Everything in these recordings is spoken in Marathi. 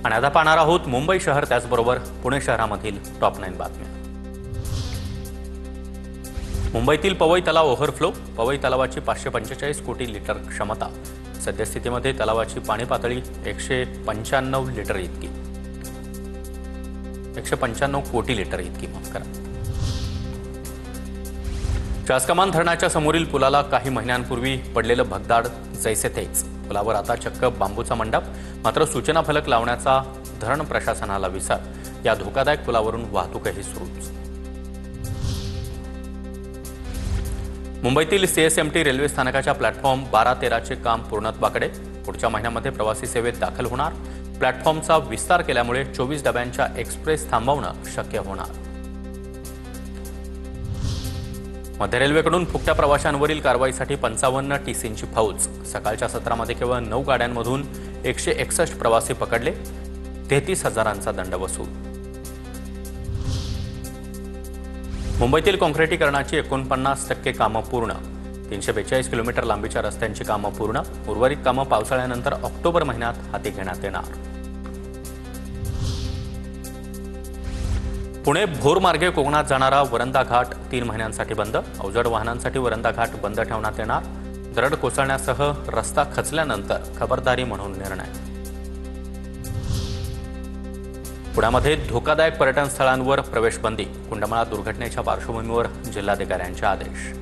आणि आता पाहणार आहोत मुंबई शहर त्याचबरोबर पुणे शहरामधील टॉप 9 बातम्या। मुंबईतील पवई तलाव ओव्हरफ्लो। पवई तलावाची 545 कोटी लिटर क्षमता। सद्यस्थितीमध्ये तलावाची पाणी पातळी 195 लिटर इतकी 195 कोटी लिटर इतकी माफ करा। चासकमान धरणाच्या समोरील पुलाला काही महिन्यांपूर्वी पडलेलं भगदाड जैसे तेच। पुलावर आता चक्क बांबूचा मंडप। मात्र सूचना फलक लावण्याचा धरण प्रशासनाला विसर। या धोकादायक पुलावरून वाहतूकही सुरूच। मुंबईतील सीएसएमटी रेल्वे स्थानकाच्या प्लॅटफॉर्म 12-13 चे काम पूर्णत्वाकडे। पुढच्या महिन्यामध्ये प्रवासी सेवेत दाखल होणार। प्लॅटफॉर्मचा विस्तार केल्यामुळे 24 डब्यांच्या एक्सप्रेस थांबवणं शक्य होणार। मध्य रेल्वेकडून फुकट्या प्रवाशांवरील कारवाईसाठी 55 टीसींची फौज। सकाळच्या सत्रामध्ये केवळ 9 गाड्यांमधून 161 प्रवासी पकडले। 33,000चा दंड वसूल। मुंबईतील काँक्रिटीकरणाची 49% कामं पूर्ण। 342 किलोमीटर लांबीच्या रस्त्यांची कामं पूर्ण। उर्वरित कामं पावसाळ्यानंतर ऑक्टोबर महिन्यात हाती घेण्यात येणार। पुणे भोर मार्गे कोकणात जाणारा वरंदा घाट 3 महिन्यांसाठी बंद। अवजड वाहनांसाठी वरंदा घाट बंद ठेवण्यात येणार। दरड कोसळण्यासह रस्ता खचल्यानंतर खबरदारी म्हणून निर्णय। पुण्यामध्ये धोकादायक पर्यटन स्थळांवर प्रवेशबंदी। कुंडमाळा दुर्घटनेच्या पार्श्वभूमीवर जिल्हाधिकाऱ्यांचे आदेश।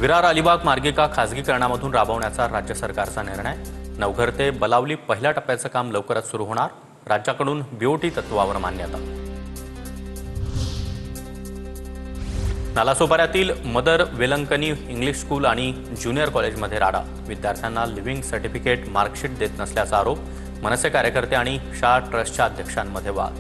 विरार अलिबाग मार्गिका खासगीकरणामधून राबवण्याचा राज्य सरकारचा निर्णय। नवघर ते बलावली पहिल्या टप्प्याचं काम लवकरच सुरू होणार। राज्याकडून बीओटी तत्वावर मान्यता। नालासोपाऱ्यातील मदर वेलंकनी इंग्लिश स्कूल आणि ज्युनियर कॉलेजमध्ये राडा। विद्यार्थ्यांना लिव्हिंग सर्टिफिकेट मार्कशीट देत नसल्याचा आरोप। मनसे कार्यकर्ते आणि शाळा ट्रस्टच्या अध्यक्षांमध्ये वाद।